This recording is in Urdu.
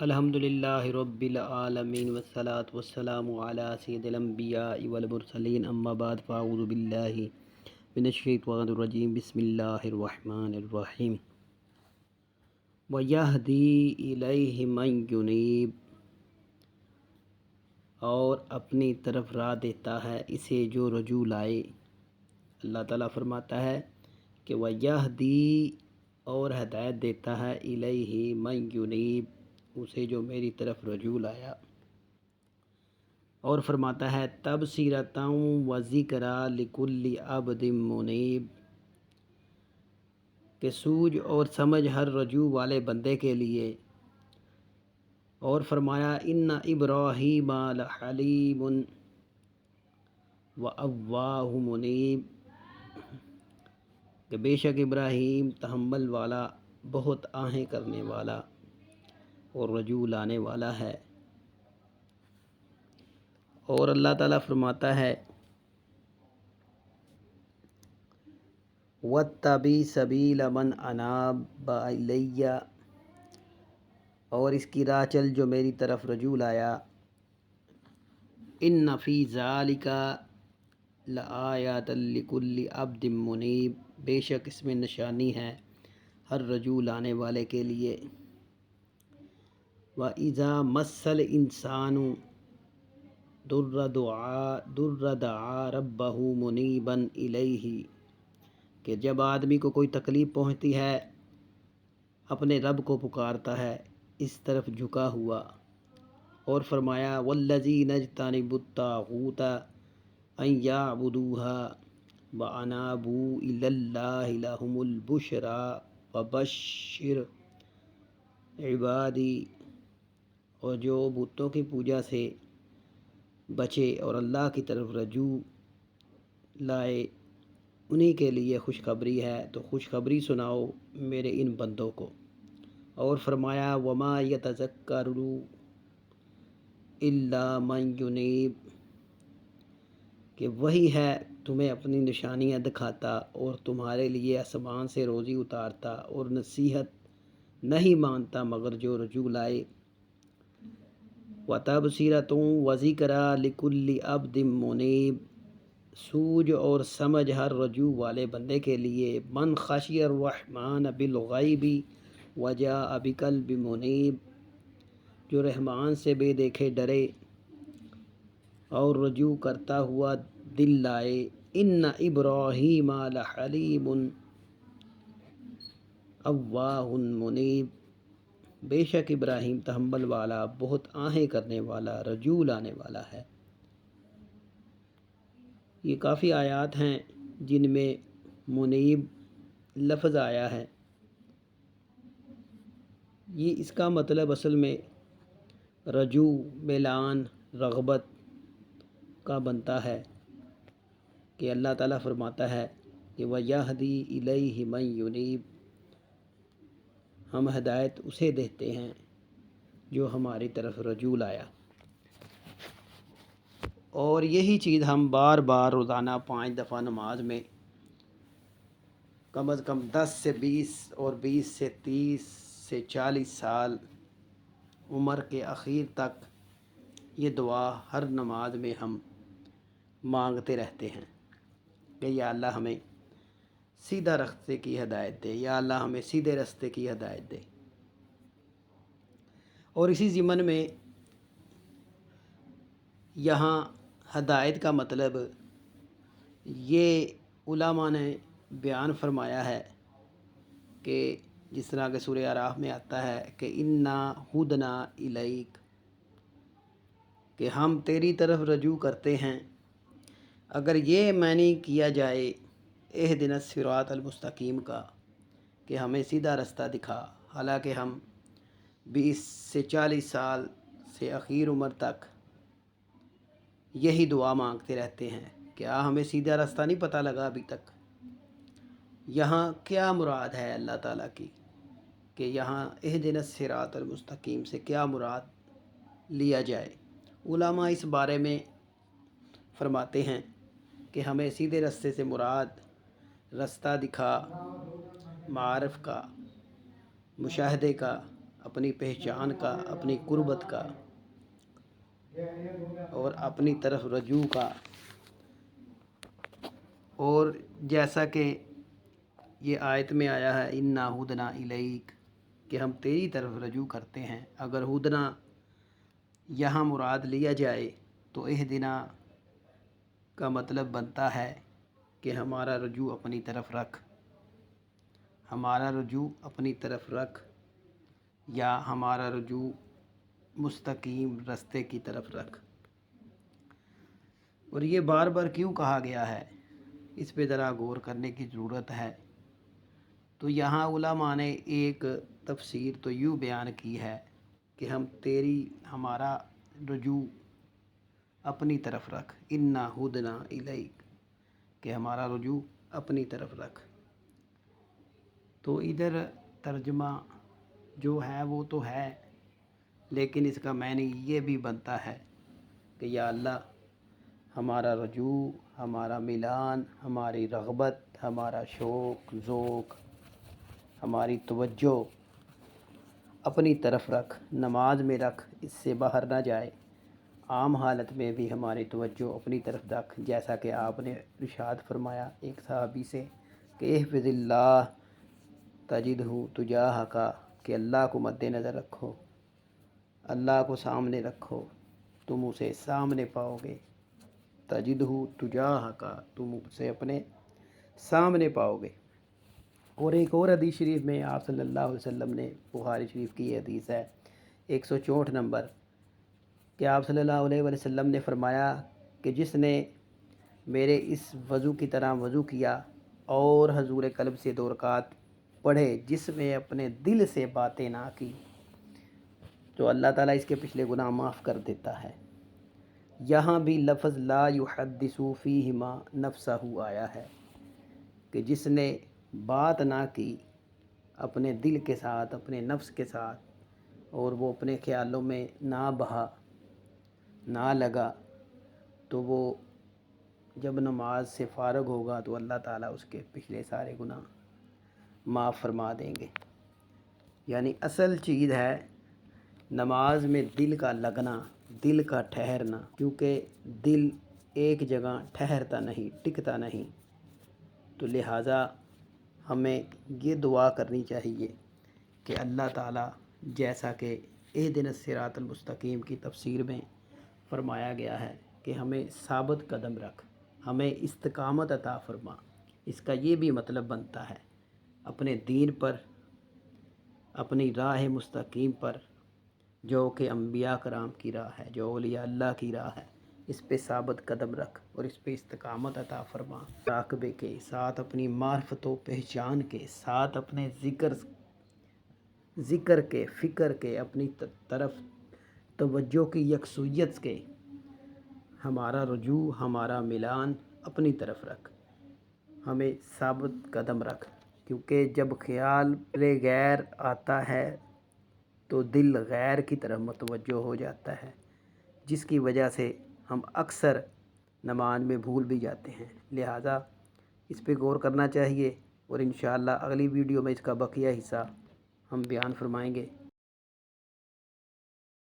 الحمد للہ رب العالمین والصلاة والسلام علی سید الانبیاء والمرسلین اما بعد فاعوذ باللہ من الشیطان الرجیم بسم اللہ الرحمن الرحیم وَيَهْدِي إِلَيْهِ مَن يُنِيبُ، اور اپنی طرف راہ دیتا ہے اسے جو رجوع لائے۔ اللہ تعالیٰ فرماتا ہے کہ وَيَهْدِي، اور ہدایت دیتا ہے إِلَيْهِ مَن يُنِيبُ، اسے جو میری طرف رجوع لایا۔ اور فرماتا ہے تبصرۃ و ذکریٰ لکل عبد منیب، کہ سوجھ اور سمجھ ہر رجوع والے بندے کے لیے۔ اور فرمایا ان ابراہیم لحلیم و اوواہ منیب، کہ بے شک ابراہیم تحمل والا، بہت آہیں کرنے والا اور رجوع لانے والا ہے۔ اور اللہ تعالیٰ فرماتا ہے وَاتَّبِعْ سَبِیلَ مَنْ أَنَابَ إِلَیَّ، اور اس کی راہ چل جو میری طرف رجوع لایا۔ ان فی ذالک لآیات لکل عبد منیب، بے شک اس میں نشانی ہے ہر رجوع لانے والے کے لیے۔ وَإِذَا مَسَّ الْإِنسَانُ ضُرٌّ دَعَا رَبَّهُ مُنِیبًا إِلَیْهِ، کہ جب آدمی کو کوئی تکلیف پہنچتی ہے اپنے رب کو پکارتا ہے اس طرف جھکا ہوا۔ اور فرمایا وَالَّذِینَ اجْتَنِبُوا الطَّاغُوتَ أَن يَعْبُدُوهَا وَأَنَابُوا إِلَى اللَّهِ لَهُمُ الْبُشْرَىٰ وَبَشِّرْ عِبَادِی، اور جو بتوں کی پوجا سے بچے اور اللہ کی طرف رجوع لائے انہی کے لیے خوشخبری ہے، تو خوشخبری سناؤ میرے ان بندوں کو۔ اور فرمایا وَمَا يَتَذَكَّرُ إِلَّا مَن يُنِیبُ، کہ وہی ہے تمہیں اپنی نشانیاں دکھاتا اور تمہارے لیے آسمان سے روزی اتارتا، اور نصیحت نہیں مانتا مگر جو رجوع لائے۔ وَتَبْصِرَةٌ وَذِکْرَىٰ لِکُلِّ عَبْدٍ مُنِیبٍ، سوجھ اور سمجھ ہر رجوع والے بندے کے لیے۔ من خشی الرحمن بالغیب وجاء بقلب منیب، جو رحمان سے بے دیکھے ڈرے اور رجوع کرتا ہوا دل لائے۔ ان ابراہیم لحلیم اواہ منیب، بے شک ابراہیم تحمل والا، بہت آہیں کرنے والا، رجوع لانے والا ہے۔ یہ کافی آیات ہیں جن میں منیب لفظ آیا ہے۔ یہ اس کا مطلب اصل میں رجوع، میلان، رغبت کا بنتا ہے کہ اللہ تعالیٰ فرماتا ہے کہ وَيَهْدِي إِلَيْهِ مَن يُنِیبُ، ہم ہدایت اسے دیتے ہیں جو ہماری طرف رجوع لایا۔ اور یہی چیز ہم بار بار روزانہ 5 دفعہ نماز میں کم از کم 10 سے 20 اور 20 سے 30 سے 40 سال عمر کے اخیر تک یہ دعا ہر نماز میں ہم مانگتے رہتے ہیں کہ یا اللہ ہمیں سیدھا راستے کی ہدایت دے، یا اللہ ہمیں سیدھے راستے کی ہدایت دے۔ اور اسی ضمن میں یہاں ہدایت کا مطلب یہ علماء نے بیان فرمایا ہے کہ جس طرح کہ سورہ اعراف میں آتا ہے کہ انا ہدنا الیک، کہ ہم تیری طرف رجوع کرتے ہیں۔ اگر یہ معنی کیا جائے اہدنا الصراط المستقیم کا کہ ہمیں سیدھا راستہ دکھا، حالانکہ ہم 20 سے 40 سال سے اخیر عمر تک یہی دعا مانگتے رہتے ہیں، کیا ہمیں سیدھا راستہ نہیں پتہ لگا ابھی تک؟ یہاں کیا مراد ہے اللہ تعالیٰ کی، کہ یہاں اہدنا الصراط المستقیم سے کیا مراد لیا جائے؟ علماء اس بارے میں فرماتے ہیں کہ ہمیں سیدھے راستے سے مراد راستہ دکھا معارف کا، مشاہدے کا، اپنی پہچان کا، اپنی قربت کا اور اپنی طرف رجوع کا، اور جیسا کہ یہ آیت میں آیا ہے اِنَّا ہُدْنَا اِلَيْكَ کہ ہم تیری طرف رجوع کرتے ہیں۔ اگر ہدنا یہاں مراد لیا جائے تو اہدنا کا مطلب بنتا ہے کہ ہمارا رجوع اپنی طرف رکھ، ہمارا رجوع اپنی طرف رکھ، یا ہمارا رجوع مستقیم رستے کی طرف رکھ۔ اور یہ بار بار کیوں کہا گیا ہے، اس پہ ذرا غور کرنے کی ضرورت ہے۔ تو یہاں علماء نے ایک تفسیر تو یوں بیان کی ہے کہ ہمارا رجوع اپنی طرف رکھ، اِنَّا ہُدْنَا اِلَيْكَ کہ ہمارا رجوع اپنی طرف رکھ۔ تو ادھر ترجمہ جو ہے وہ تو ہے، لیکن اس کا معنی یہ بھی بنتا ہے کہ یا اللہ ہمارا رجوع، ہمارا میلان، ہماری رغبت، ہمارا شوق ذوق، ہماری توجہ اپنی طرف رکھ، نماز میں رکھ، اس سے باہر نہ جائے۔ عام حالت میں بھی ہماری توجہ اپنی طرف رکھ، جیسا کہ آپ نے ارشاد فرمایا ایک صحابی سے کہ احفظ اللہ تجدہ تجاہک کہ اللہ کو مد نظر رکھو، اللہ کو سامنے رکھو، تم اسے سامنے پاؤ گے۔ تجدہ تجاہک تم اسے اپنے سامنے پاؤ گے۔ اور ایک اور حدیث شریف میں آپ صلی اللہ علیہ وسلم نے، بخاری شریف کی یہ حدیث ہے 164 نمبر، کہ آپ صلی اللہ علیہ وسلم نے فرمایا کہ جس نے میرے اس وضو کی طرح وضو کیا اور حضور قلب سے 2 رکعت پڑھے جس میں اپنے دل سے باتیں نہ کی، تو اللہ تعالیٰ اس کے پچھلے گناہ معاف کر دیتا ہے۔ یہاں بھی لفظ لا یحدث فیہما نفسہ آیا ہے کہ جس نے بات نہ کی اپنے دل کے ساتھ، اپنے نفس کے ساتھ، اور وہ اپنے خیالوں میں نہ بہا، نہ لگا، تو وہ جب نماز سے فارغ ہوگا تو اللہ تعالیٰ اس کے پچھلے سارے گناہ معاف فرما دیں گے۔ یعنی اصل چیز ہے نماز میں دل کا لگنا، دل کا ٹھہرنا، کیونکہ دل ایک جگہ ٹھہرتا نہیں، ٹکتا نہیں۔ تو لہٰذا ہمیں یہ دعا کرنی چاہیے کہ اللہ تعالیٰ جیسا کہ اہدنا الصراط المستقیم کی تفسیر میں فرمایا گیا ہے کہ ہمیں ثابت قدم رکھ، ہمیں استقامت عطا فرما۔ اس کا یہ بھی مطلب بنتا ہے اپنے دین پر، اپنی راہ مستقیم پر، جو کہ انبیاء کرام کی راہ ہے، جو اولیاء اللہ کی راہ ہے، اس پہ ثابت قدم رکھ اور اس پہ استقامت عطا فرما۔ راقبے کے ساتھ، اپنی معرفت و پہچان کے ساتھ، اپنے ذکر کے، فکر کے، اپنی طرف توجہ کی یکسوئیت کے ہمارا رجوع، ہمارا میلان اپنی طرف رکھ، ہمیں ثابت قدم رکھ، کیونکہ جب خیال غیر آتا ہے تو دل غیر کی طرف متوجہ ہو جاتا ہے، جس کی وجہ سے ہم اکثر نماز میں بھول بھی جاتے ہیں۔ لہٰذا اس پہ غور کرنا چاہیے، اور انشاءاللہ اگلی ویڈیو میں اس کا بقیہ حصہ ہم بیان فرمائیں گے۔